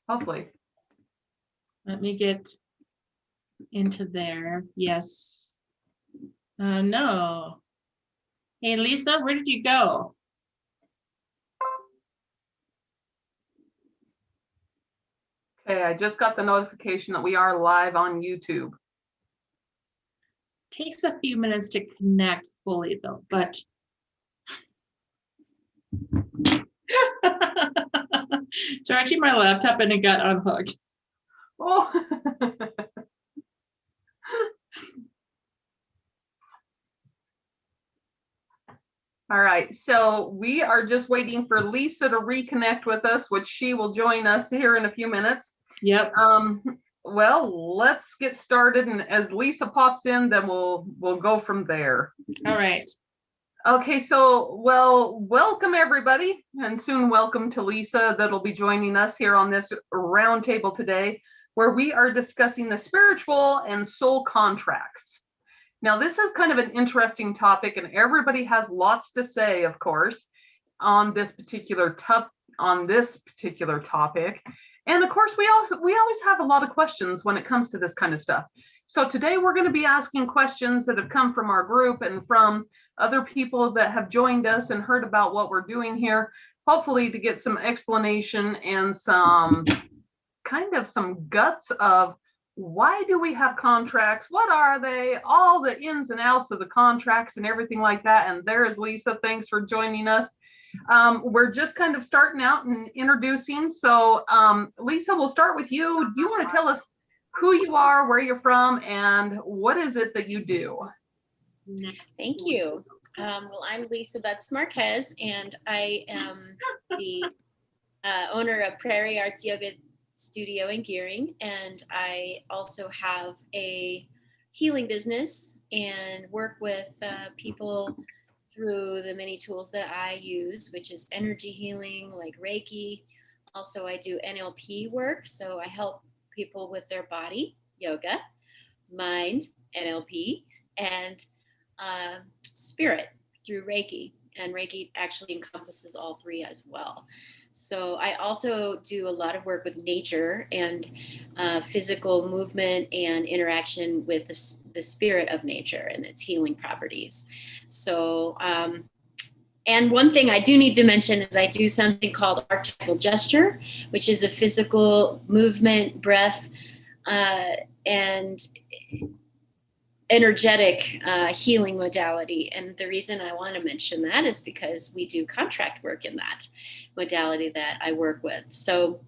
hopefully. Let me get into there. Yes. No. Hey, Lisa, where did you go? Okay, I just got the notification that we are live on YouTube. Takes a few minutes to connect fully though, but charging my laptop and it got unhooked. Oh. All right, so we are just waiting for Lisa to reconnect with us, which she will join us here in a few minutes. Yep. Well, let's get started, and as Lisa pops in, then we'll go from there. All right. Okay, so welcome everybody, and soon welcome to Lisa that'll be joining us here on this roundtable today, where we are discussing the spiritual and soul contracts. Now, this is kind of an interesting topic, and everybody has lots to say, of course, on this particular topic. And of course, we always have a lot of questions when it comes to this kind of stuff. So today we're going to be asking questions that have come from our group and from other people that have joined us and heard about what we're doing here, hopefully to get some explanation and some guts of why do we have contracts? What are they? All the ins and outs of the contracts and everything like that. And there's Lisa. Thanks for joining us. We're just kind of starting out and introducing. So Lisa, we'll start with you. Do you want to tell us who you are, where you're from, and what is it that you do? Thank you. Well, I'm Lisa Betz-Marquez, and I am the owner of Prairie Arts Yoga Studio in Gearing, and I also have a healing business and work with people through the many tools that I use, which is energy healing, like Reiki. Also, I do NLP work, so I help people with their body, yoga, mind, NLP, and spirit through Reiki. And Reiki actually encompasses all three as well. So I also do a lot of work with nature and physical movement and interaction with the spirit of nature and its healing properties. So, and one thing I do need to mention is I do something called archetypal gesture, which is a physical movement, breath, and energetic healing modality. And the reason I want to mention that is because we do contract work in that modality that I work with. So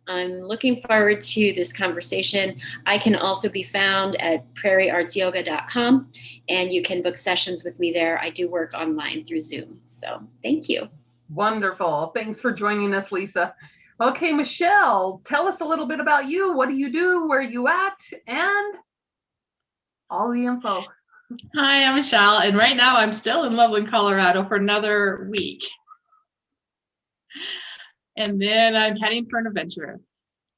I'm looking forward to this conversation. I can also be found at prairieartsyoga.com, and you can book sessions with me there. I do work online through Zoom. So thank you. Wonderful. Thanks for joining us, Lisa. Okay, Michelle, tell us a little bit about you. What do you do? Where are you at? And all the info. Hi, I'm Michelle, and right now I'm still in Loveland, Colorado for another week. And then I'm heading for an adventure.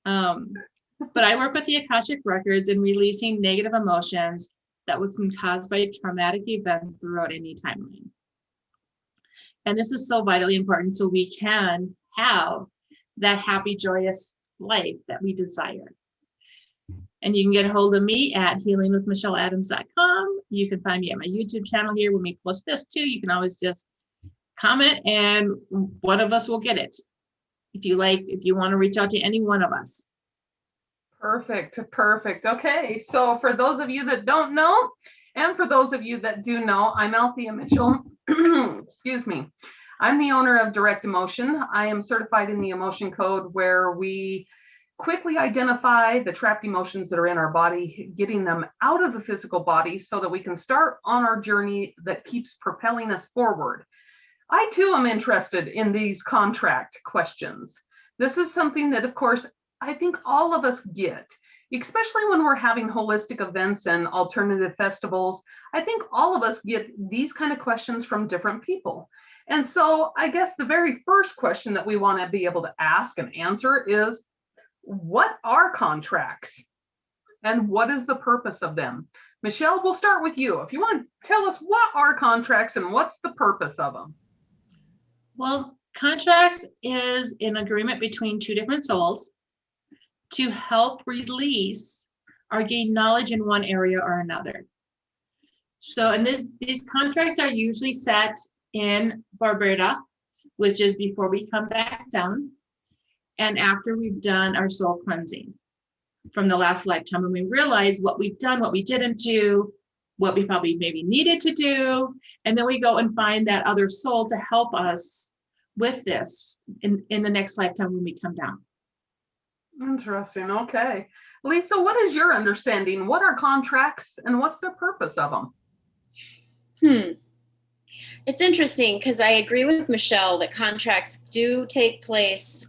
But I work with the Akashic Records in releasing negative emotions that was caused by traumatic events throughout any timeline. And this is so vitally important so we can have that happy, joyous life that we desire. And you can get a hold of me at healingwithmichelleadams.com. You can find me at my YouTube channel here when we post this too. You can always just comment and one of us will get it. If you want to reach out to any one of us. Perfect. Okay, so for those of you that don't know, and for those of you that do know, I'm Althea Mitchell. Excuse me. I'm the owner of Direct Emotion. I am certified in the Emotion Code, where we quickly identify the trapped emotions that are in our body, getting them out of the physical body so that we can start on our journey that keeps propelling us forward. I too am interested in these contract questions. This is something that, of course, I think all of us get, especially when we're having holistic events and alternative festivals. I think all of us get these kind of questions from different people. And so I guess the very first question that we want to be able to ask and answer is, what are contracts and what is the purpose of them? Michelle, we'll start with you. If you want to tell us what are contracts and what's the purpose of them? Well, contracts is an agreement between two different souls to help release or gain knowledge in one area or another. So, and these contracts are usually set in Barberta, which is before we come back down, and after we've done our soul cleansing from the last lifetime, and we realize what we've done, what we didn't do, what we probably maybe needed to do, and then we go and find that other soul to help us with this in the next lifetime when we come down. Interesting. Okay. Lisa, what is your understanding? What are contracts and what's the purpose of them? It's interesting because I agree with Michelle that contracts do take place,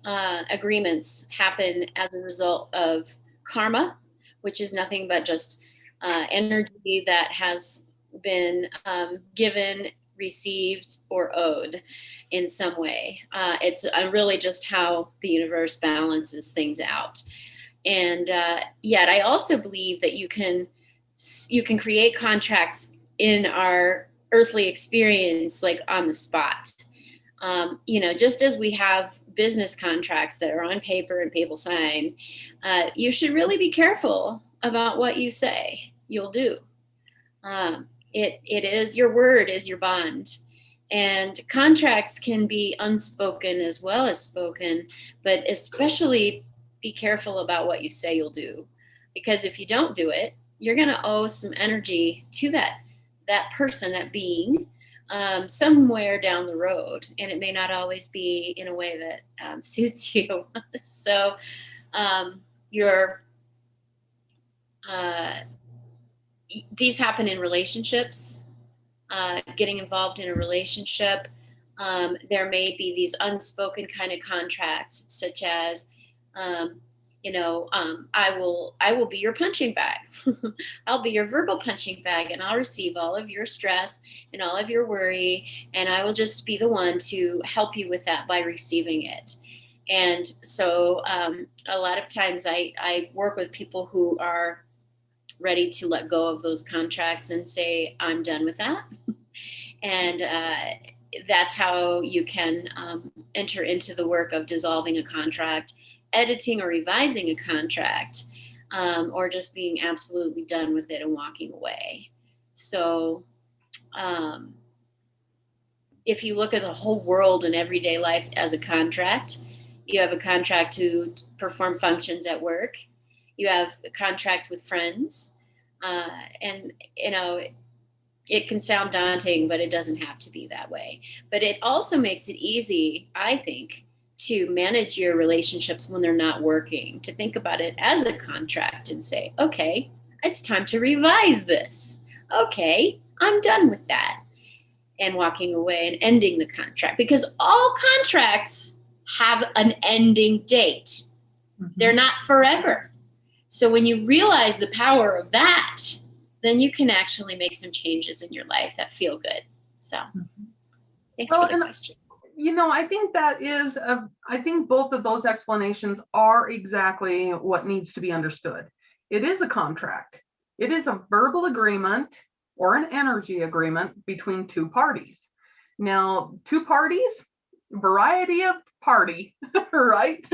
agreements happen as a result of karma, which is nothing but just energy that has been given, received, or owed in some way. It's really just how the universe balances things out. And yet I also believe that you can create contracts in our earthly experience, like on the spot. Just as we have business contracts that are on paper and people sign, you should really be careful about what you say you'll do. It is, your word is your bond. And contracts can be unspoken as well as spoken, but especially be careful about what you say you'll do. Because if you don't do it, you're going to owe some energy to that person, that being, somewhere down the road. And it may not always be in a way that suits you. So these happen in relationships. Getting involved in a relationship, there may be these unspoken kind of contracts, such as, I will be your punching bag. I'll be your verbal punching bag, and I'll receive all of your stress and all of your worry, and I will just be the one to help you with that by receiving it. And so a lot of times I work with people who are ready to let go of those contracts and say, I'm done with that. And that's how you can enter into the work of dissolving a contract, editing or revising a contract, or just being absolutely done with it and walking away. So if you look at the whole world and everyday life as a contract, you have a contract to perform functions at work. You have contracts with friends, and it can sound daunting, but it doesn't have to be that way. But it also makes it easy, I think, to manage your relationships when they're not working, to think about it as a contract and say, okay, it's time to revise this. Okay, I'm done with that. And walking away and ending the contract, because all contracts have an ending date. Mm-hmm. They're not forever. So when you realize the power of that, then you can actually make some changes in your life that feel good. So thanks for the question. I think I think both of those explanations are exactly what needs to be understood. It is a contract. It is a verbal agreement or an energy agreement between two parties. Now, two parties, variety of party, right?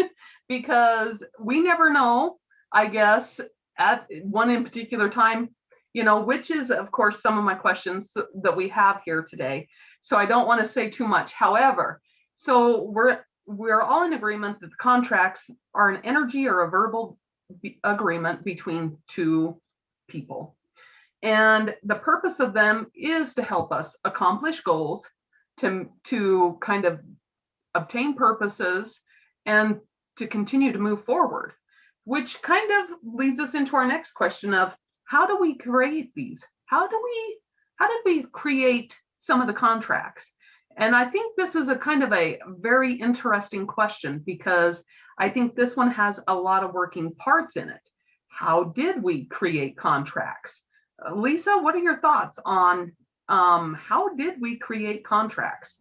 Because we never know, I guess, at one in particular time, which is, of course, some of my questions that we have here today. So I don't want to say too much. However, so we're all in agreement that the contracts are an energy or a verbal agreement between two people. And the purpose of them is to help us accomplish goals, to kind of obtain purposes, and to continue to move forward, which kind of leads us into our next question of, how do we create these? How did we create some of the contracts? And I think this is a kind of a very interesting question, because I think this one has a lot of working parts in it. How did we create contracts? Lisa, what are your thoughts on how did we create contracts?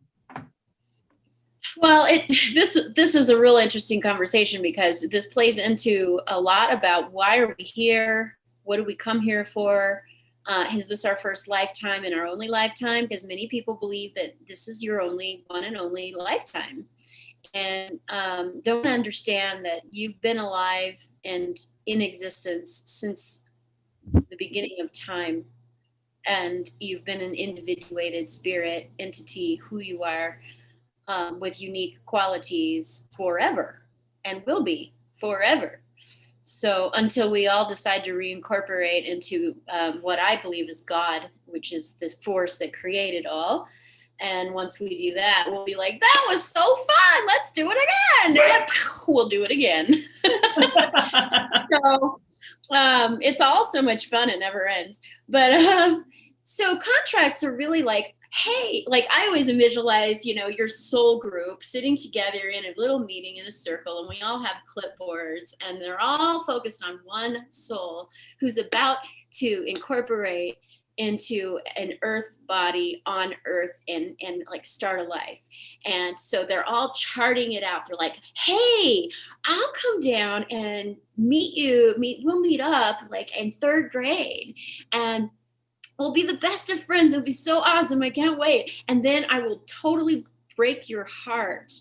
Well, this is a real interesting conversation, because this plays into a lot about, why are we here? What do we come here for? Is this our first lifetime and our only lifetime? Because many people believe that this is your only one and only lifetime. and don't understand that you've been alive and in existence since the beginning of time, and you've been an individuated spirit entity, who you are, with unique qualities forever and will be forever. So until we all decide to reincorporate into what I believe is God, which is this force that created all. And once we do that, we'll be like, that was so fun. Let's do it again. And we'll do it again. So it's all so much fun. It never ends. But so contracts are really like, hey, like I always visualize, you know, your soul group sitting together in a little meeting in a circle, and we all have clipboards, and they're all focused on one soul who's about to incorporate into an earth body on earth and like start a life. And so they're all charting it out. They're like, hey, I'll come down and we'll meet up like in 3rd grade, and we'll be the best of friends. It'll be so awesome. I can't wait. And then I will totally break your heart.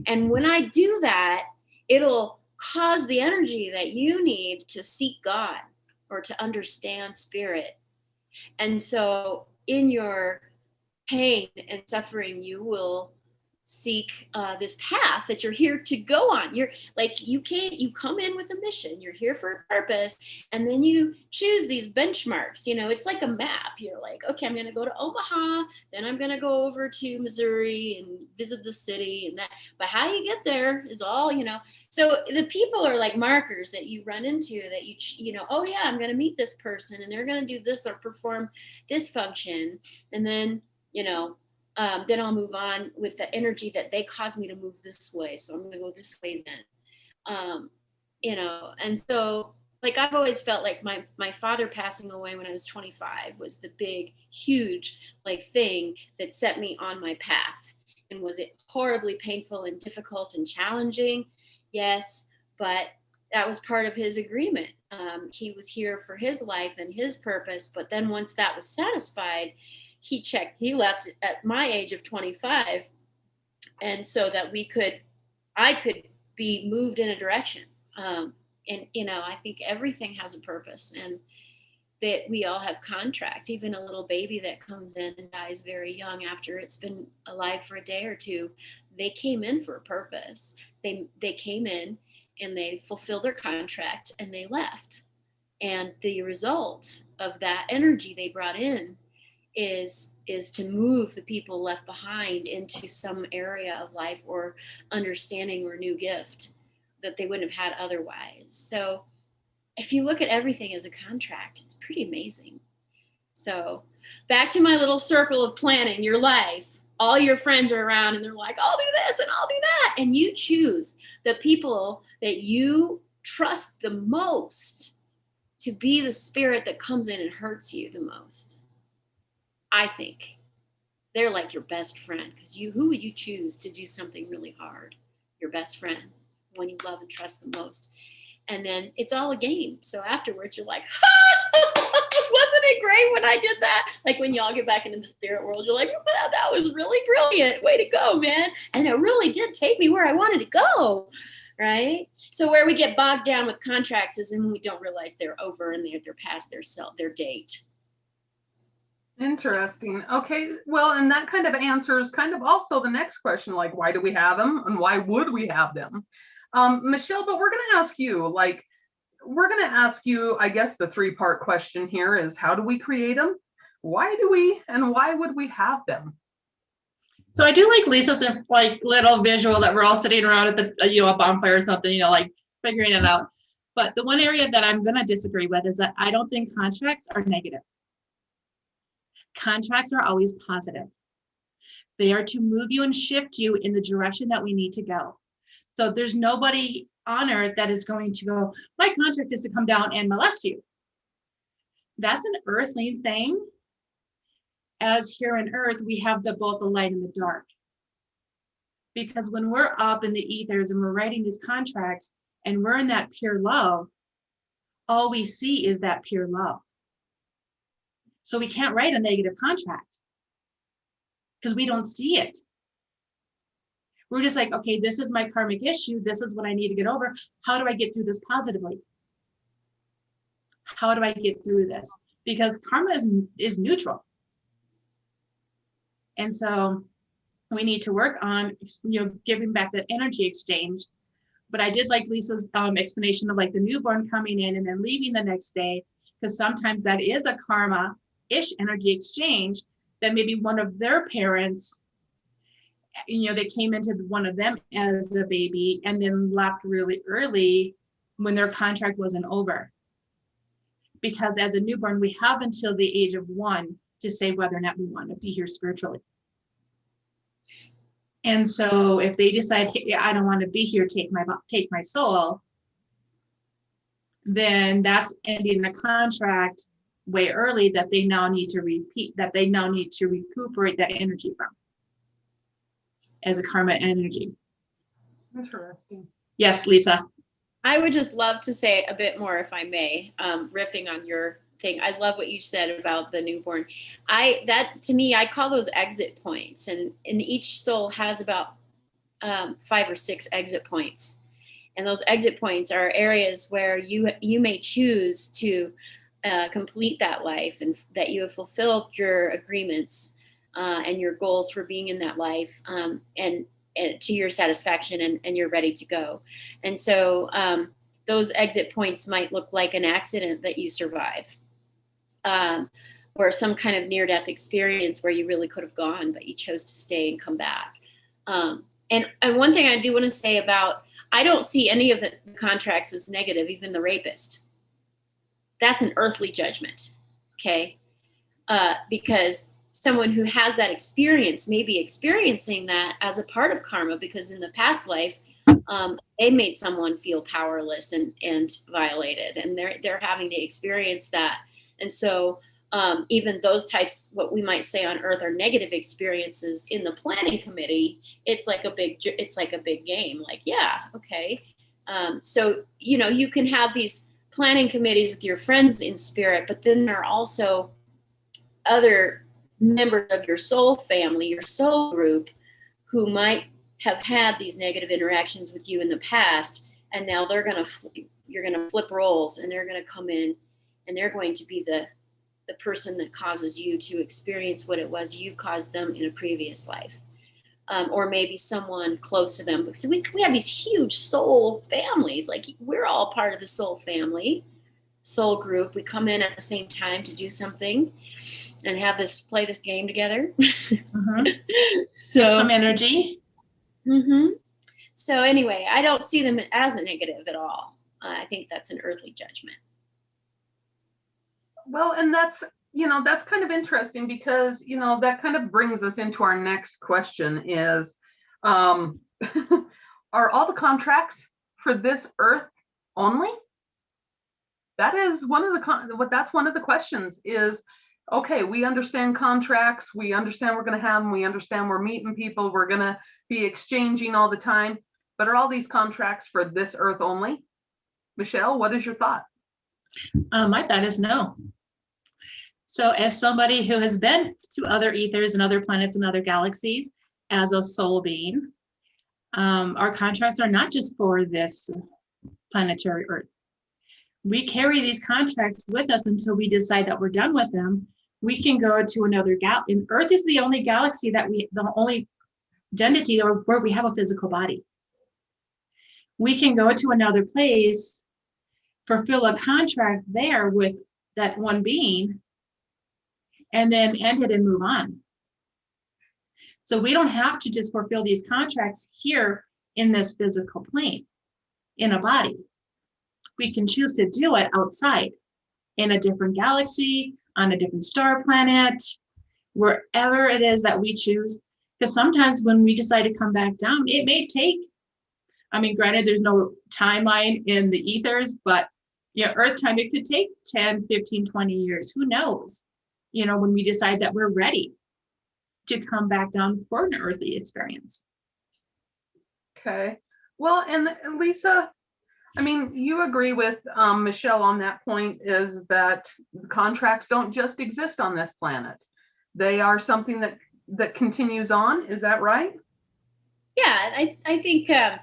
And when I do that, it'll cause the energy that you need to seek God or to understand spirit. And so in your pain and suffering, you will seek this path that you're here to go on. You're like, you come in with a mission, you're here for a purpose, and then you choose these benchmarks. You know, it's like a map. You're like, okay, I'm going to go to Omaha, then I'm going to go over to Missouri and visit the city and that. But how you get there is all, you know. So the people are like markers that you run into, that you know, oh yeah, I'm going to meet this person and they're going to do this or perform this function. And then, you know, then I'll move on with the energy that they caused me to move this way. So I'm going to go this way then, you know. And so like, I've always felt like my father passing away when I was 25 was the big, huge like thing that set me on my path. And was it horribly painful and difficult and challenging? Yes, but that was part of his agreement. He was here for his life and his purpose. But then once that was satisfied, he left at my age of 25. And so that I could be moved in a direction. And, you know, I think everything has a purpose, and that we all have contracts. Even a little baby that comes in and dies very young after it's been alive for a day or two, they came in for a purpose. They came in and they fulfilled their contract and they left. And the result of that energy they brought in is to move the people left behind into some area of life or understanding or new gift that they wouldn't have had otherwise. So if you look at everything as a contract, it's pretty amazing. So back to my little circle of planning your life. All your friends are around and they're like, I'll do this and I'll do that. And you choose the people that you trust the most to be the spirit that comes in and hurts you the most. I think they're like your best friend, because who would you choose to do something really hard? Your best friend, one you love and trust the most. And then it's all a game. So afterwards you're like, wasn't it great when I did that? Like when y'all get back into the spirit world, you're like, oh, that was really brilliant. Way to go, man. And it really did take me where I wanted to go. Right? So where we get bogged down with contracts is when we don't realize they're over and they're past their date. Interesting. Okay. Well, and that kind of answers kind of also the next question, like, why do we have them and why would we have them? Michelle, but we're going to ask you, I guess the 3-part question here is, how do we create them? Why do we, and why would we have them? So I do like Lisa's like little visual that we're all sitting around at the, a bonfire or something, like figuring it out. But the one area that I'm going to disagree with is that I don't think contracts are negative. Contracts are always positive. They are to move you and shift you in the direction that we need to go. So there's nobody on earth that is going to go, my contract is to come down and molest you. That's an earthly thing. As here on earth, we have both the light and the dark. Because when we're up in the ethers and we're writing these contracts and we're in that pure love, all we see is that pure love. So we can't write a negative contract because we don't see it. We're just like, okay, this is my karmic issue. This is what I need to get over. How do I get through this positively? How do I get through this? Because karma is neutral. And so we need to work on, giving back that energy exchange. But I did like Lisa's explanation of like the newborn coming in and then leaving the next day, because sometimes that is a karma-ish energy exchange that maybe one of their parents, they came into one of them as a baby and then left really early when their contract wasn't over. Because as a newborn, we have until the age of 1 to say whether or not we want to be here spiritually. And so if they decide, hey, I don't want to be here, take my soul, then that's ending the contract way early that they now need to recuperate that energy from as a karma energy. Interesting. Yes, Lisa. I would just love to say a bit more, if I may, riffing on your thing. I love what you said about the newborn. To me, I call those exit points, and each soul has about 5 or 6 exit points. And those exit points are areas where you may choose to complete that life, and that you have fulfilled your agreements and your goals for being in that life, and to your satisfaction, and you're ready to go. And so those exit points might look like an accident that you survive, or some kind of near-death experience where you really could have gone, but you chose to stay and come back. And one thing I do want to say about, I don't see any of the contracts as negative, even the rapist. That's an earthly judgment, okay? Because someone who has that experience may be experiencing that as a part of karma, because in the past life, they made someone feel powerless and violated, and they're having to experience that. And so even those types, what we might say on earth are negative experiences, in the planning committee, it's like a big game. Like, yeah, okay. So, you can have these planning committees with your friends in spirit, but then there are also other members of your soul family, your soul group, who might have had these negative interactions with you in the past, and now you're going to flip roles, and they're going to come in, and they're going to be the person that causes you to experience what it was you caused them in a previous life, or maybe someone close to them. Because we have these huge soul families. Like, we're all part of the soul family, soul group. We come in at the same time to do something and play this game together. Mm-hmm. So some energy. Mm-hmm. So anyway, I don't see them as a negative at all. I think that's an earthly judgment. Well, and that's kind of interesting, because, that kind of brings us into our next question is, are all the contracts for this earth only? That is one of the questions is, okay, we understand contracts. We understand we're going to have them. We understand we're meeting people. We're going to be exchanging all the time. But are all these contracts for this earth only? Michelle, what is your thought? My thought is no. So as somebody who has been to other ethers and other planets and other galaxies as a soul being, our contracts are not just for this planetary earth. We carry these contracts with us until we decide that we're done with them. We can go to another galaxy. And Earth is the only galaxy the only identity where we have a physical body. We can go to another place, fulfill a contract there with that one being, and then end it and move on. So we don't have to just fulfill these contracts here in this physical plane, in a body. We can choose to do it outside, in a different galaxy, on a different star planet, wherever it is that we choose. Because sometimes when we decide to come back down, it may take, granted, there's no timeline in the ethers, but Earth time, it could take 10, 15, 20 years. Who knows? When we decide that we're ready to come back down for an earthly experience. Okay. Well, and Lisa, you agree with Michelle on that point, is that contracts don't just exist on this planet. They are something that continues on. Is that right? Yeah, I think, well,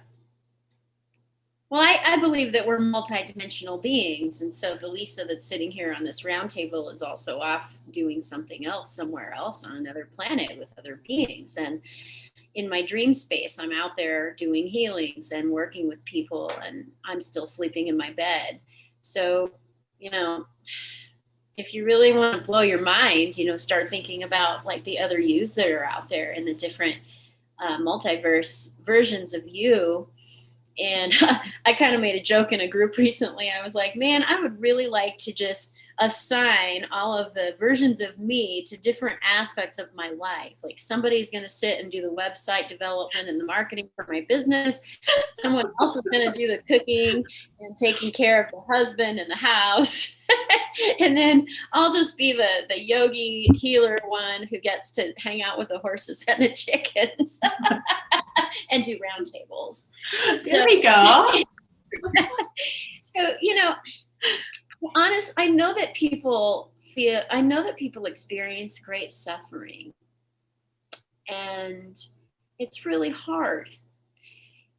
I believe that we're multidimensional beings. And so the Lisa that's sitting here on this round table is also off doing something else somewhere else on another planet with other beings. And in my dream space, I'm out there doing healings and working with people, and I'm still sleeping in my bed. So, you know, if you really want to blow your mind, you know, start thinking about like the other yous that are out there and the different multiverse versions of you. And I kind of made a joke in a group recently. I was like, man, I would really like to just assign all of the versions of me to different aspects of my life. Like somebody's going to sit and do the website development and the marketing for my business. Someone else is going to do the cooking and taking care of the husband and the house. And then I'll just be the yogi healer one who gets to hang out with the horses and the chickens and do round tables. There we go. So, you know, I know that people experience great suffering, and it's really hard.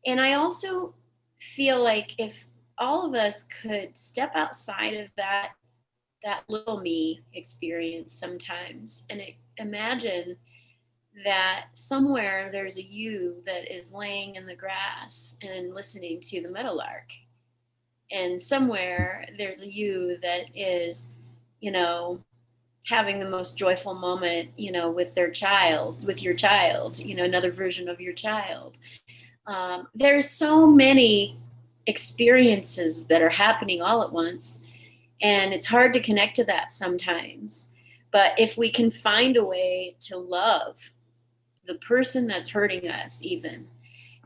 And I also feel like if all of us could step outside of that little me experience sometimes and imagine that somewhere there's a you that is laying in the grass and listening to the meadowlark. And somewhere there's a you that is, you know, having the most joyful moment, you know, with your child, you know, another version of your child. There's so many experiences that are happening all at once. And it's hard to connect to that sometimes. But if we can find a way to love the person that's hurting us even,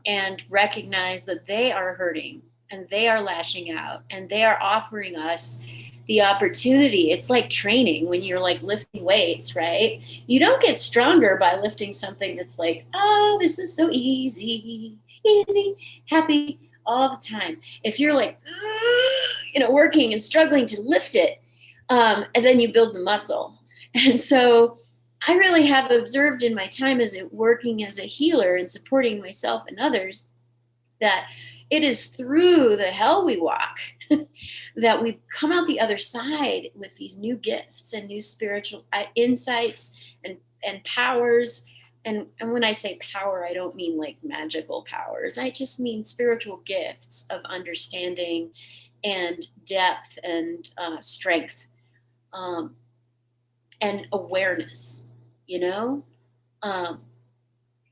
and recognize that they are hurting and they are lashing out and they are offering us the opportunity. It's like training when you're like lifting weights, right? You don't get stronger by lifting something that's like, oh, this is so easy, happy all the time. If you're like, you know, working and struggling to lift it, and then you build the muscle. And so I really have observed in my time as working as a healer and supporting myself and others that it is through the hell we walk that we come out the other side with these new gifts and new spiritual insights and powers. And when I say power, I don't mean like magical powers. I just mean spiritual gifts of understanding and depth and strength and awareness, you know?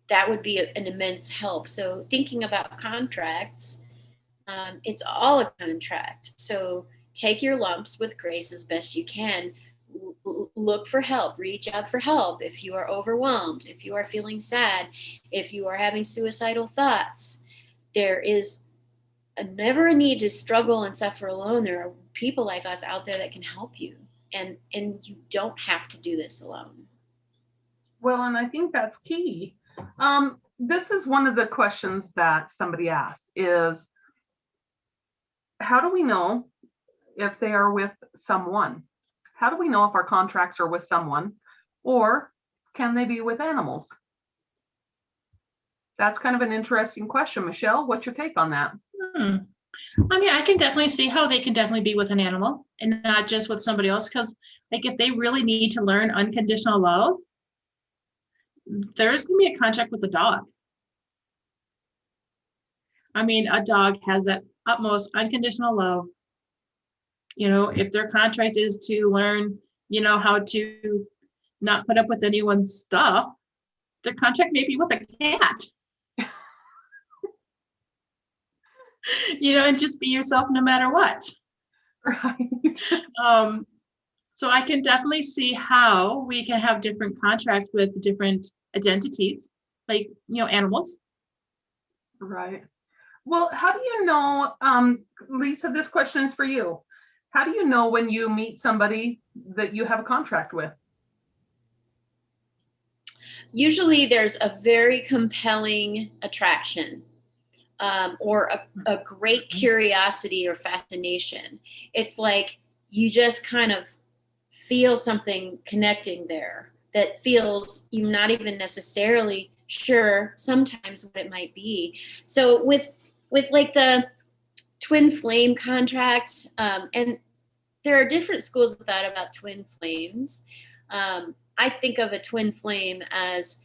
That would be an immense help. So thinking about contracts, it's all a contract. So take your lumps with grace as best you can. Look for help, reach out for help if you are overwhelmed, if you are feeling sad, if you are having suicidal thoughts. There is never a need to struggle and suffer alone. There are people like us out there that can help you, and you don't have to do this alone. Well, and I think that's key. This is one of the questions that somebody asked is, how do we know if they are with someone? How do we know if our contracts are with someone, or can they be with animals? That's kind of an interesting question. Michelle, what's your take on that? I mean, I can definitely see how they can definitely be with an animal and not just with somebody else. Because like if they really need to learn unconditional love, there's going to be a contract with the dog. I mean, a dog has that utmost unconditional love. You know, if their contract is to learn, you know, how to not put up with anyone's stuff, their contract may be with a cat. You know, and just be yourself no matter what. Right. So I can definitely see how we can have different contracts with different identities, like, you know, animals. Right. Well, how do you know, Lisa, this question is for you. How do you know when you meet somebody that you have a contract with? Usually there's a very compelling attraction. Or a great curiosity or fascination. It's like you just kind of feel something connecting there that feels you're not even necessarily sure sometimes what it might be. So with like the twin flame contract, and there are different schools of thought about twin flames. I think of a twin flame as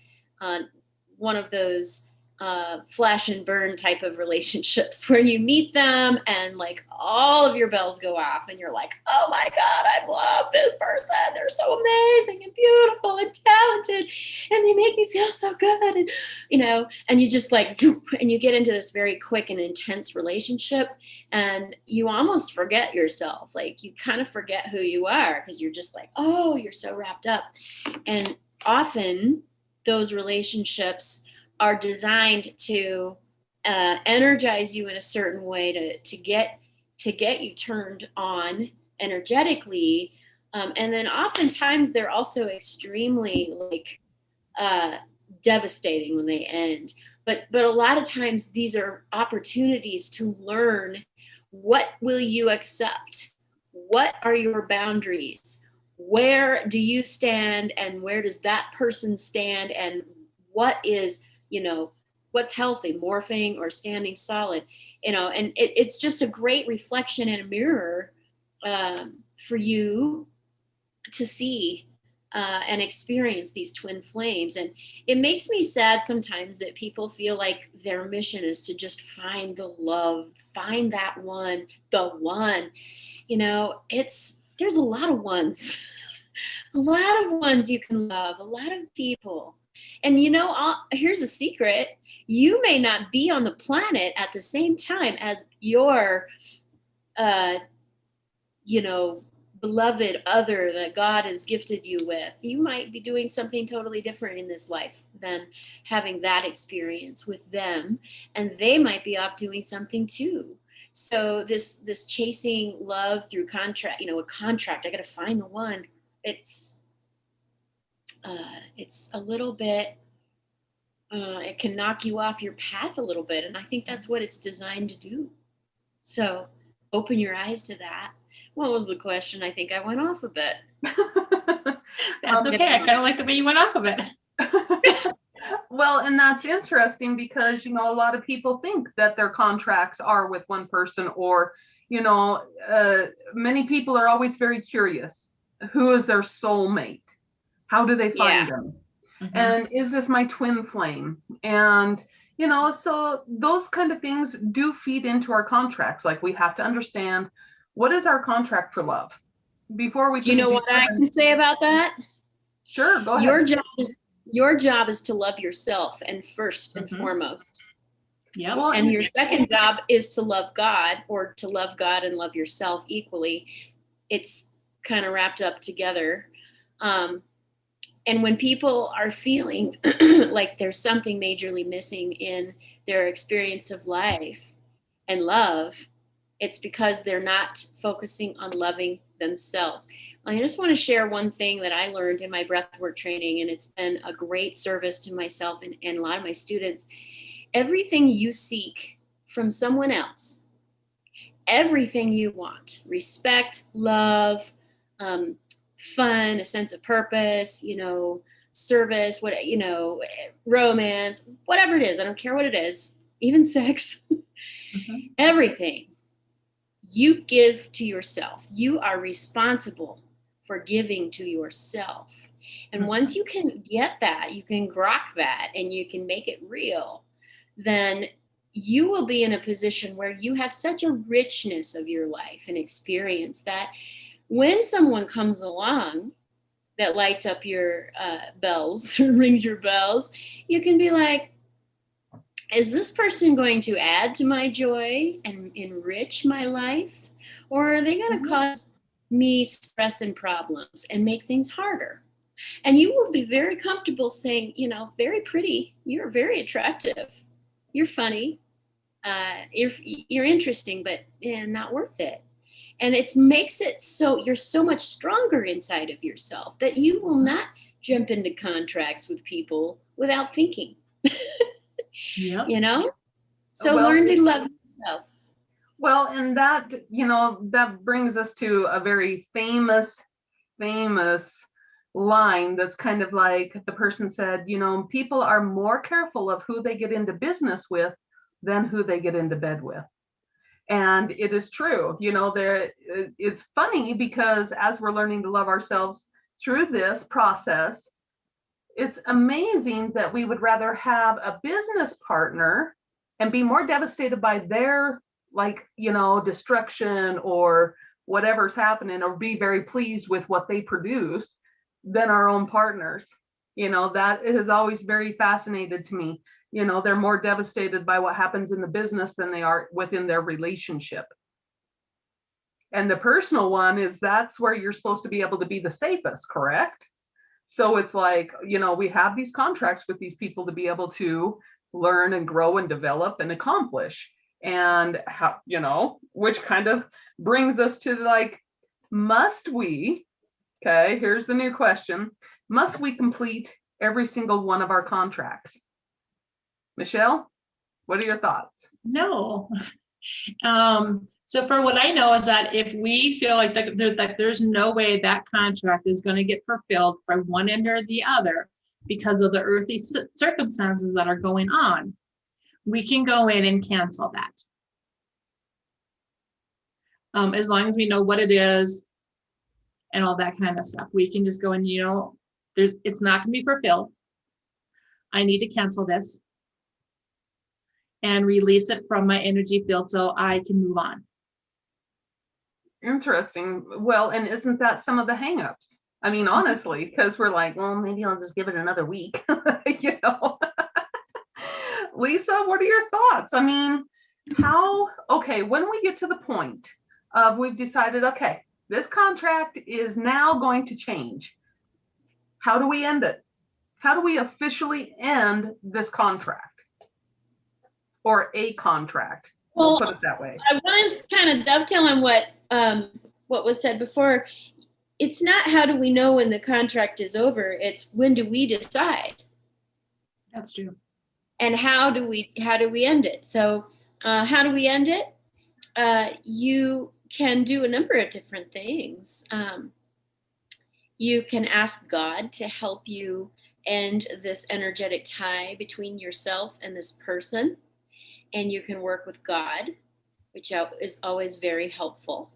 one of those flash and burn type of relationships where you meet them and like all of your bells go off and you're like, oh my God, I love this person. They're so amazing and beautiful and talented and they make me feel so good. And, you know, and you just like, and you get into this very quick and intense relationship and you almost forget yourself. Like you kind of forget who you are because you're just like, oh, you're so wrapped up. And often those relationships are designed to energize you in a certain way to get you turned on energetically, and then oftentimes they're also extremely like devastating when they end. But a lot of times these are opportunities to learn what will you accept, what are your boundaries, where do you stand, and where does that person stand, and what is, you know, what's healthy, morphing or standing solid, you know, and it's just a great reflection and a mirror for you to see and experience these twin flames. And it makes me sad sometimes that people feel like their mission is to just find the love, find that one, the one, you know, there's a lot of ones, a lot of ones you can love, a lot of people. And you know, here's a secret. You may not be on the planet at the same time as your, you know, beloved other that God has gifted you with. You might be doing something totally different in this life than having that experience with them. And they might be off doing something too. So this chasing love through contract, you know, a contract, I got to find the one. It's a little bit, it can knock you off your path a little bit. And I think that's what it's designed to do. So open your eyes to that. What was the question? I think I went off a bit. That's okay. I kind of like the way you went off of it. Well, and that's interesting because, you know, a lot of people think that their contracts are with one person, or, you know, many people are always very curious. Who is their soulmate? How do they find them? Mm-hmm. And is this my twin flame? And, you know, so those kind of things do feed into our contracts. Like we have to understand, what is our contract for love before we. Do you know what I can say about that? Sure, go ahead. Your job is to love yourself, and first and foremost. Yeah. Well, and your second job is to love God, or to love God and love yourself equally. It's kind of wrapped up together. And when people are feeling like there's something majorly missing in their experience of life and love, it's because they're not focusing on loving themselves. I just want to share one thing that I learned in my breathwork training, and it's been a great service to myself and a lot of my students. Everything you seek from someone else, everything you want, respect, love, fun, a sense of purpose, you know, service, what, you know, romance, whatever it is, I don't care what it is, even sex, everything you give to yourself. You are responsible for giving to yourself. And once you can get that, you can grok that, and you can make it real, then you will be in a position where you have such a richness of your life and experience that when someone comes along that lights up your bells, rings your bells, you can be like, is this person going to add to my joy and enrich my life? Or are they going to cause me stress and problems and make things harder? And you will be very comfortable saying, you know, very pretty, you're very attractive, you're funny, you're interesting, but not worth it. And it makes it so you're so much stronger inside of yourself that you will not jump into contracts with people without thinking. Yep. You know? So learn to love yourself. Well, and that, you know, that brings us to a very famous line that's kind of like the person said, you know, people are more careful of who they get into business with than who they get into bed with. And it is true, you know, it's funny because as we're learning to love ourselves through this process, it's amazing that we would rather have a business partner and be more devastated by their, like, you know, destruction or whatever's happening, or be very pleased with what they produce than our own partners. You know, that has always very fascinated to me. You know, they're more devastated by what happens in the business than they are within their relationship. And the personal one is, that's where you're supposed to be able to be the safest, correct? So it's like, you know, we have these contracts with these people to be able to learn and grow and develop and accomplish. And how, you know, which kind of brings us to like, must we, okay, here's the new question, must we complete every single one of our contracts? Michelle, what are your thoughts? No. So for what I know is that if we feel like there's no way that contract is going to get fulfilled by one end or the other because of the earthly circumstances that are going on, we can go in and cancel that. As long as we know what it is and all that kind of stuff, we can just go and, you know, it's not going to be fulfilled. I need to cancel this and release it from my energy field so I can move on. Interesting. Well, and isn't that some of the hangups? I mean, honestly, because we're like, well, maybe I'll just give it another week, you know. Lisa, what are your thoughts? I mean, okay, when we get to the point of we've decided, okay, this contract is now going to change, how do we end it? How do we officially end this contract? Or a contract. We'll put it that way. I want to kind of dovetail on what was said before. It's not how do we know when the contract is over, it's when do we decide? That's true. And how do we end it? So how do we end it? You can do a number of different things. You can ask God to help you end this energetic tie between yourself and this person. And you can work with God, which is always very helpful.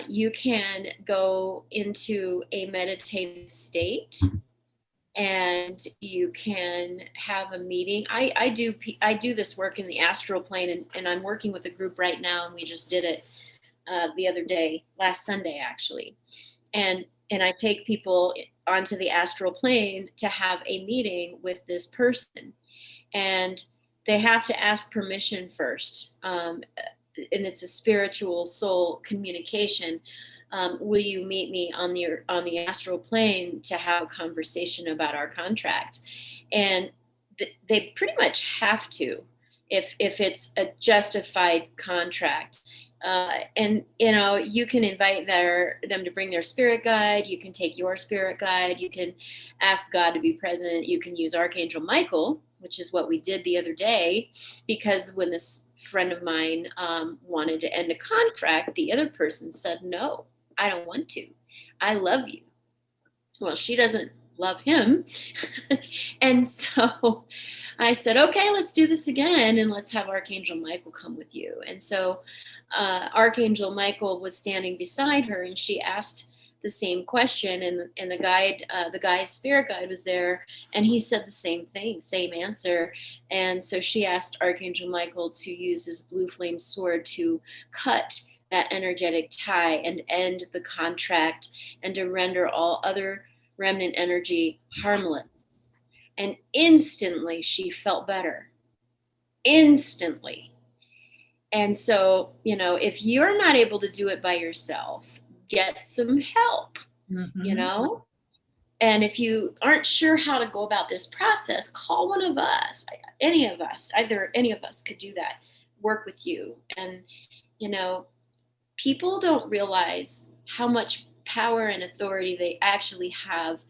You can go into a meditative state, and you can have a meeting. I do this work in the astral plane, and I'm working with a group right now, and we just did it the other day, last Sunday actually, and I take people onto the astral plane to have a meeting with this person, and they have to ask permission first, and it's a spiritual soul communication. Will you meet me on the astral plane to have a conversation about our contract? And they pretty much have to, if it's a justified contract. And you know, you can invite them to bring their spirit guide. You can take your spirit guide. You can ask God to be present. You can use Archangel Michael, which is what we did the other day, because when this friend of mine wanted to end a contract, the other person said, no, I don't want to. I love you. Well, she doesn't love him. And so I said, okay, let's do this again, and let's have Archangel Michael come with you. And so Archangel Michael was standing beside her, and she asked the same question, and the guy's spirit guide was there, and he said the same thing, same answer. And so she asked Archangel Michael to use his blue flame sword to cut that energetic tie and end the contract, and to render all other remnant energy harmless. And instantly she felt better. Instantly. And so, you know, if you're not able to do it by yourself, get some help, you know? And if you aren't sure how to go about this process, call one of us, either any of us could do that, work with you. And, you know, people don't realize how much power and authority they actually have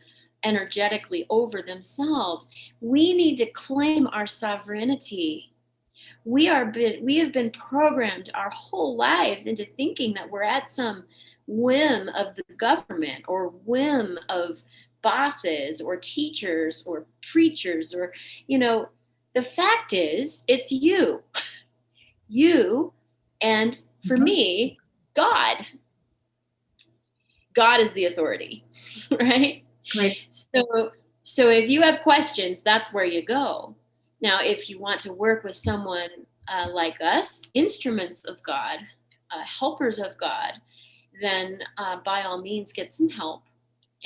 energetically over themselves. We need to claim our sovereignty. We have been programmed our whole lives into thinking that we're at some whim of the government or whim of bosses or teachers or preachers or, the fact is it's you. And for me, God is the authority, right? Right. So if you have questions, that's where you go. Now, if you want to work with someone like us, instruments of God, helpers of God, then by all means get some help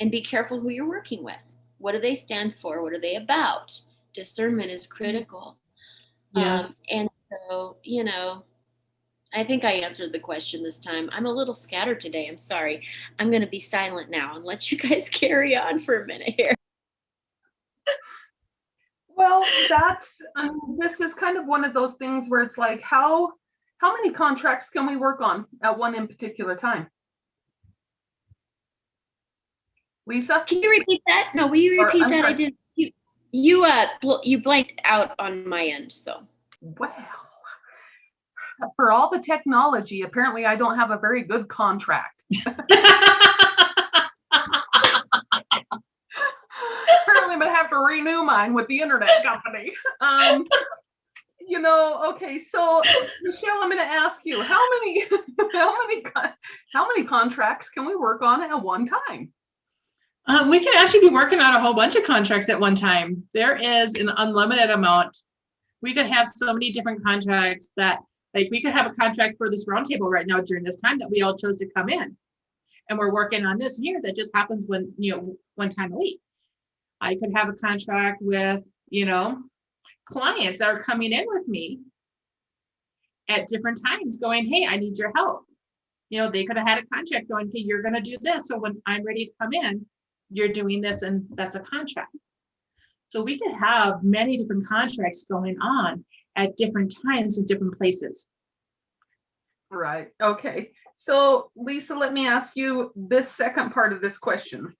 and be careful who you're working with. What do they stand for? What are they about? Discernment is critical. Yes. And so, I think I answered the question this time. I'm a little scattered today. I'm sorry. I'm going to be silent now and let you guys carry on for a minute here. Well, this is kind of one of those things where it's like, how many contracts can we work on at one in particular time? Lisa? Can you repeat that? No, will you repeat that? Sorry. I did. You blanked out on my end, so. Well, for all the technology, apparently I don't have a very good contract. Apparently I'm gonna have to renew mine with the internet company. Okay, so Michelle, I'm gonna ask you, how many contracts can we work on at one time? We can actually be working on a whole bunch of contracts at one time. There is an unlimited amount. We could have so many different contracts that, like, we could have a contract for this roundtable right now during this time that we all chose to come in. And we're working on this here that just happens when, one time a week. I could have a contract with, clients that are coming in with me at different times going, hey, I need your help. They could have had a contract going, hey, you're going to do this. So when I'm ready to come in, you're doing this, and that's a contract. So we could have many different contracts going on at different times in different places. Right. Okay. So Lisa, let me ask you this second part of this question.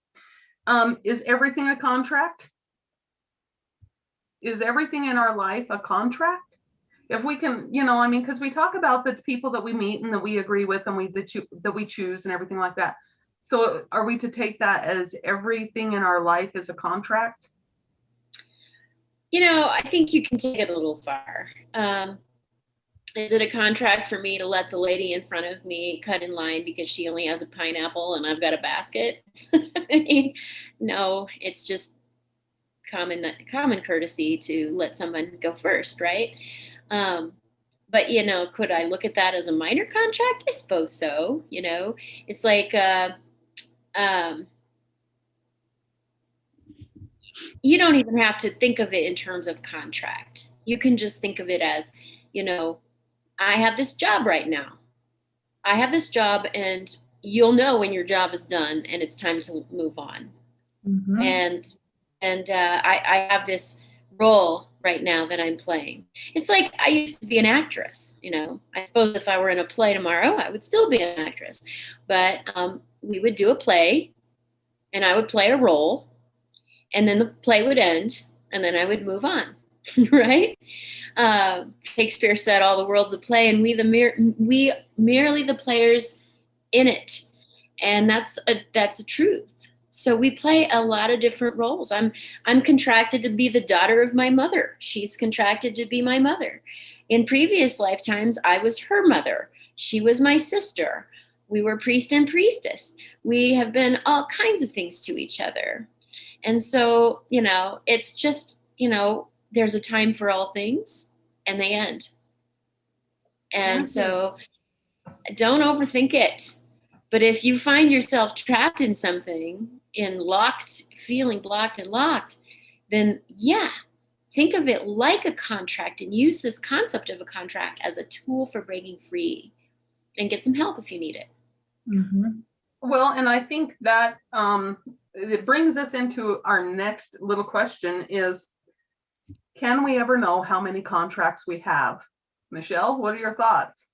Is everything a contract? Is everything in our life a contract? If we can, because we talk about the people that we meet and that we agree with and that we choose and everything like that. So are we to take that as everything in our life is a contract? I think you can take it a little far. Is it a contract for me to let the lady in front of me cut in line because she only has a pineapple and I've got a basket? No, it's just common courtesy to let someone go first, right? But, could I look at that as a minor contract? I suppose so. It's like, you don't even have to think of it in terms of contract. You can just think of it as, I have this job right now. I have this job, and you'll know when your job is done and it's time to move on. Mm-hmm. And I have this role right now that I'm playing. It's like I used to be an actress, I suppose if I were in a play tomorrow, I would still be an actress. But we would do a play, and I would play a role, and then the play would end, and then I would move on, right? Shakespeare said, all the world's a play, and we merely the players in it. And that's a truth. So we play a lot of different roles. I'm contracted to be the daughter of my mother. She's contracted to be my mother. In previous lifetimes, I was her mother. She was my sister. We were priest and priestess. We have been all kinds of things to each other. And so, it's just, there's a time for all things, and they end. And so don't overthink it. But if you find yourself trapped in something, feeling blocked and locked, then think of it like a contract and use this concept of a contract as a tool for breaking free, and get some help if you need it. Mm-hmm. Well, and I think that it brings us into our next little question is, can we ever know how many contracts we have? Michelle, what are your thoughts?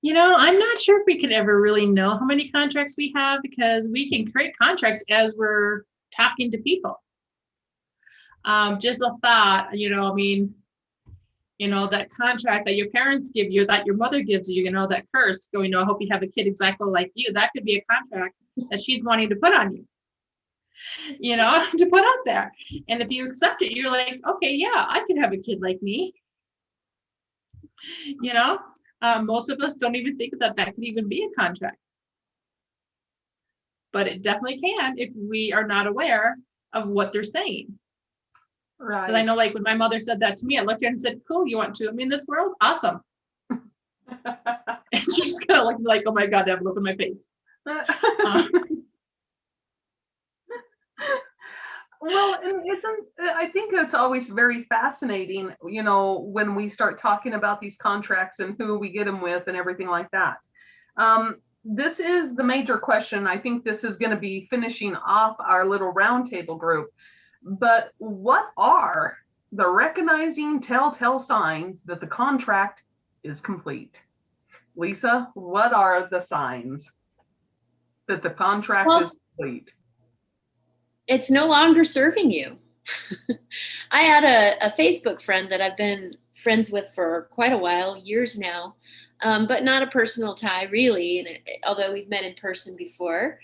I'm not sure if we could ever really know how many contracts we have, because we can create contracts as we're talking to people. Just a thought, that contract that your parents give you, that your mother gives you, that curse going, I hope you have a kid exactly like you. That could be a contract that she's wanting to put on you. to put out there. And if you accept it, you're like, okay, yeah, I could have a kid like me. Most of us don't even think that could even be a contract. But it definitely can if we are not aware of what they're saying. Right. Because I know, like, when my mother said that to me, I looked at her and said, cool, you want two of me in this world? Awesome. And she's kind of like, oh my God, that look on my face. Well, and I think it's always very fascinating, when we start talking about these contracts and who we get them with and everything like that. This is the major question. I think this is going to be finishing off our little roundtable group. But what are the recognizing telltale signs that the contract is complete? Lisa, what are the signs that the contract is complete? It's no longer serving you. I had a Facebook friend that I've been friends with for quite a while, years now, but not a personal tie really, and although we've met in person before.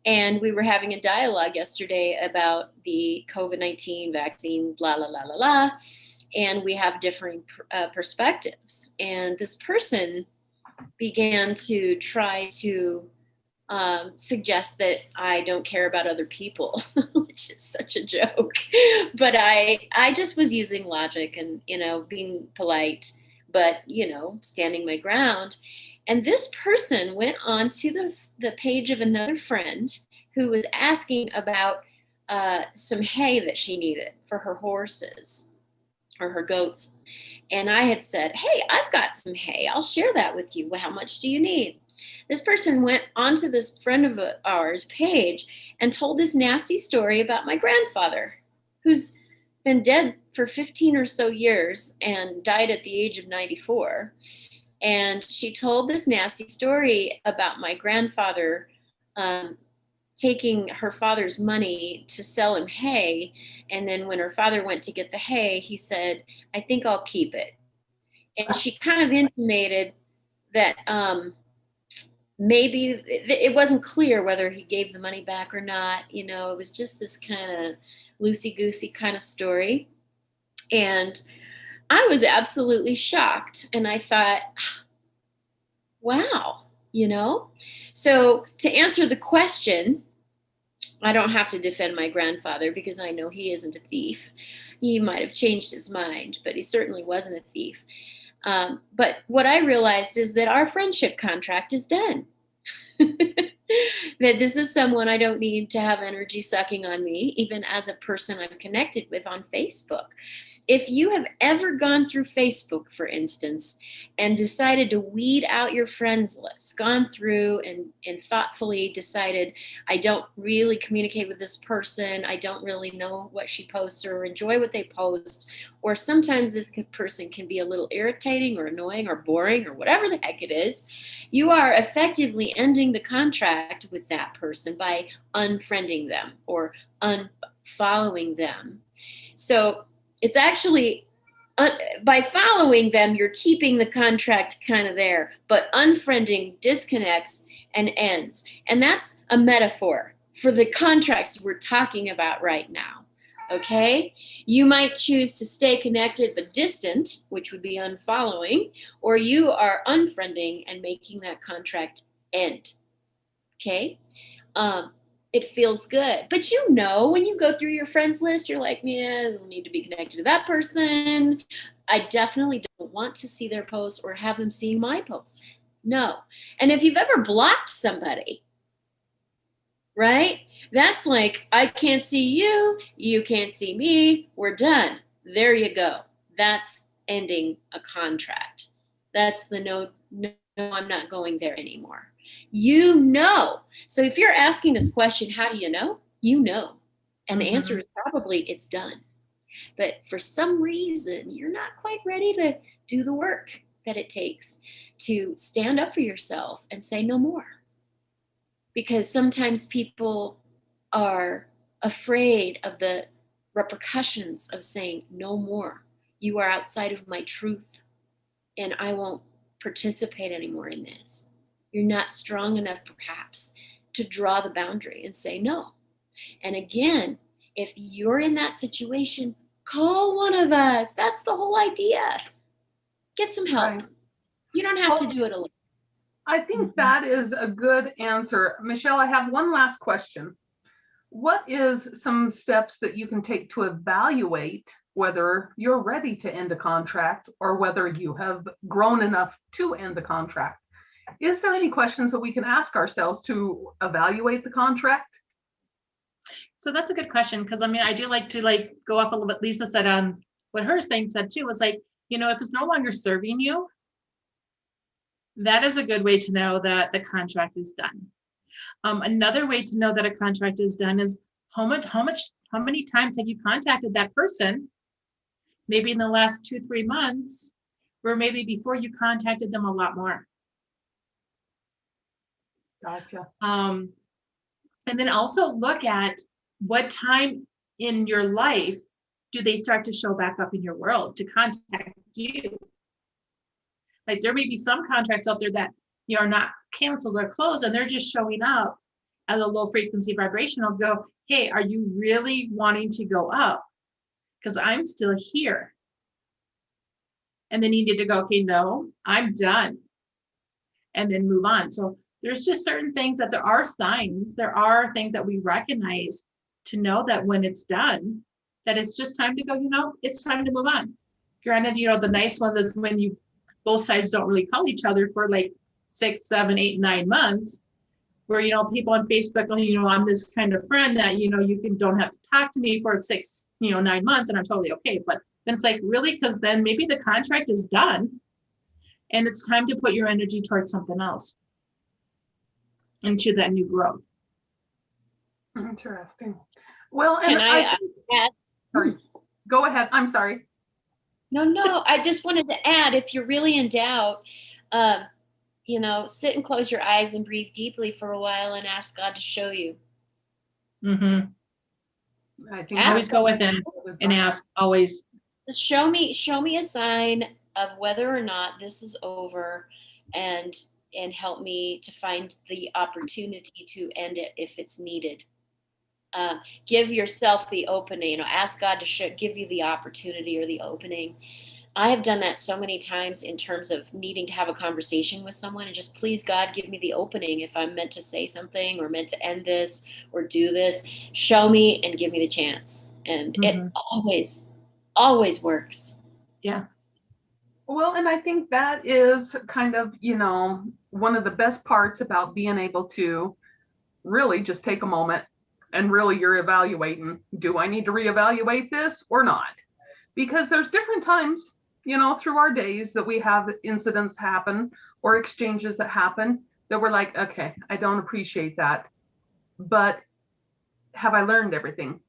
And we were having a dialogue yesterday about the COVID-19 vaccine, la, la, la, la, la. And we have differing perspectives. And this person began to try to suggest that I don't care about other people, which is such a joke. But I just was using logic and, being polite, but, standing my ground. And this person went on to the page of another friend who was asking about some hay that she needed for her horses or her goats. And I had said, hey, I've got some hay. I'll share that with you. Well, how much do you need? This person went onto this friend of ours page and told this nasty story about my grandfather, who's been dead for 15 or so years and died at the age of 94. And she told this nasty story about my grandfather taking her father's money to sell him hay. And then when her father went to get the hay, he said, I think I'll keep it. And she kind of intimated that maybe it wasn't clear whether he gave the money back or not. It was just this kind of loosey-goosey kind of story. And I was absolutely shocked. And I thought, wow, So to answer the question, I don't have to defend my grandfather because I know he isn't a thief. He might have changed his mind, but he certainly wasn't a thief. But what I realized is that our friendship contract is done. That this is someone I don't need to have energy sucking on me, even as a person I'm connected with on Facebook. If you have ever gone through Facebook, for instance, and decided to weed out your friends list, gone through and thoughtfully decided, I don't really communicate with this person, I don't really know what she posts or enjoy what they post, or sometimes this person can be a little irritating or annoying or boring or whatever the heck it is, you are effectively ending the contract with that person by unfriending them or unfollowing them. So it's actually, by following them, you're keeping the contract kind of there, but unfriending disconnects and ends. And that's a metaphor for the contracts we're talking about right now, okay? You might choose to stay connected but distant, which would be unfollowing, or you are unfriending and making that contract end, okay? It feels good. But when you go through your friends list, you're like, yeah, I don't need to be connected to that person. I definitely don't want to see their posts or have them see my posts. No. And if you've ever blocked somebody, right? That's like, I can't see you, you can't see me, we're done. There you go. That's ending a contract. That's the no, I'm not going there anymore. So if you're asking this question, how do you know? And the answer is probably it's done. But for some reason, you're not quite ready to do the work that it takes to stand up for yourself and say no more. Because sometimes people are afraid of the repercussions of saying no more. You are outside of my truth and I won't participate anymore in this. You're not strong enough, perhaps, to draw the boundary and say no. And again, if you're in that situation, call one of us. That's the whole idea. Get some help. Right. You don't have to do it alone. I think that is a good answer. Michelle, I have one last question. What is some steps that you can take to evaluate whether you're ready to end a contract or whether you have grown enough to end the contract? Is there any questions that we can ask ourselves to evaluate the contract? So that's a good question, because I mean, I do like to go off a little bit. Lisa said on what her thing said too, was like, if it's no longer serving you, that is a good way to know that the contract is done. Another way to know that a contract is done is how many times have you contacted that person, maybe in the last 2-3 months, or maybe before you contacted them a lot more. Gotcha. And then also look at what time in your life do they start to show back up in your world to contact you. Like there may be some contracts out there that are not canceled or closed, and they're just showing up as a low frequency vibration. I'll go, hey, are you really wanting to go up? Because I'm still here. And then you need to go, okay, no, I'm done. And then move on. So there's just certain things that there are signs, there are things that we recognize to know that when it's done, that it's just time to go, it's time to move on. Granted, the nice one is when both sides don't really call each other for like 6, 7, 8, 9 months, where, people on Facebook, I'm this kind of friend that, you don't have to talk to me for 6, 9 months, and I'm totally okay. But then it's like, really? Because then maybe the contract is done and it's time to put your energy towards something else, into that new growth. Interesting. Well, and Can I add? Sorry. Go ahead. I'm sorry. No, I just wanted to add, if you're really in doubt, sit and close your eyes and breathe deeply for a while and ask God to show you. Mm-hmm. I think always go within and ask, always. Show me a sign of whether or not this is over, and help me to find the opportunity to end it if it's needed. Give yourself the opening, ask God to give you the opportunity or the opening. I have done that so many times in terms of needing to have a conversation with someone, and just, please God, give me the opening. If I'm meant to say something or meant to end this or do this, show me and give me the chance. And it always works. Yeah. Well, and I think that is kind of, one of the best parts about being able to really just take a moment and really you're evaluating, do I need to reevaluate this or not? Because there's different times, through our days that we have incidents happen or exchanges that happen that we're like, okay, I don't appreciate that, but have I learned everything?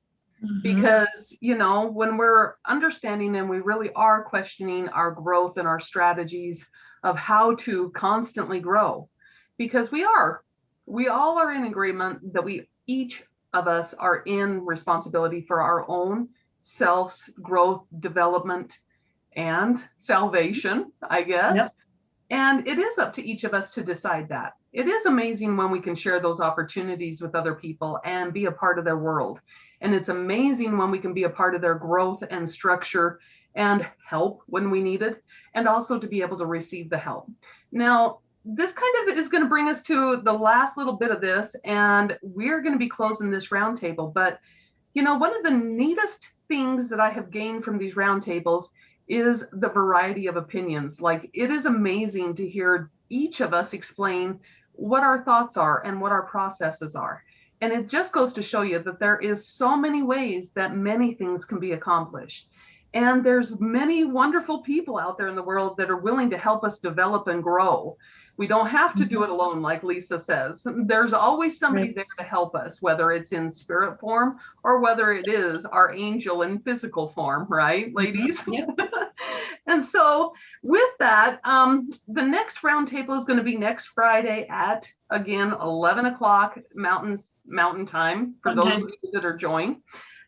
Mm-hmm. Because, when we're understanding and we really are questioning our growth and our strategies of how to constantly grow, because we all are in agreement that each of us are in responsibility for our own self's growth, development, and salvation, I guess. Yep. And it is up to each of us to decide that. It is amazing when we can share those opportunities with other people and be a part of their world. And it's amazing when we can be a part of their growth and structure and help when we need it, and also to be able to receive the help. Now, this kind of is going to bring us to the last little bit of this, and we're going to be closing this roundtable. But, one of the neatest things that I have gained from these roundtables is the variety of opinions. Like, it is amazing to hear each of us explain what our thoughts are and what our processes are. And it just goes to show you that there is so many ways that many things can be accomplished. And there's many wonderful people out there in the world that are willing to help us develop and grow. We don't have to do it alone, like Lisa says. There's always somebody there to help us, whether it's in spirit form or whether it is our angel in physical form, right, ladies? Yeah. And so with that, the next roundtable is going to be next Friday at, again, 11 o'clock Mountain Time, for those of you that are joined.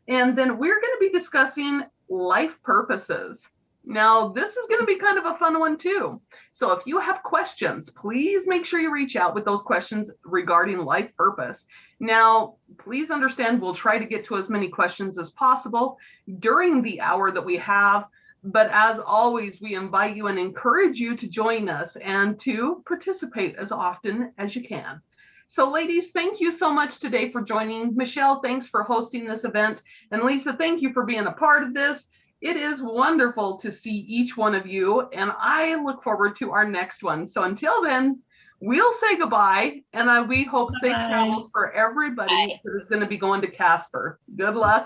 And then we're going to be discussing life purposes. Now, this is going to be kind of a fun one too. So if you have questions, please make sure you reach out with those questions regarding life purpose. Now, please understand we'll try to get to as many questions as possible during the hour that we have. But as always, we invite you and encourage you to join us and to participate as often as you can. So ladies, thank you so much today for joining. Michelle, thanks for hosting this event. And Lisa, thank you for being a part of this. It is wonderful to see each one of you, and I look forward to our next one. So until then, we'll say goodbye, and we hope safe travels for everybody that is going to be going to Casper. Good luck.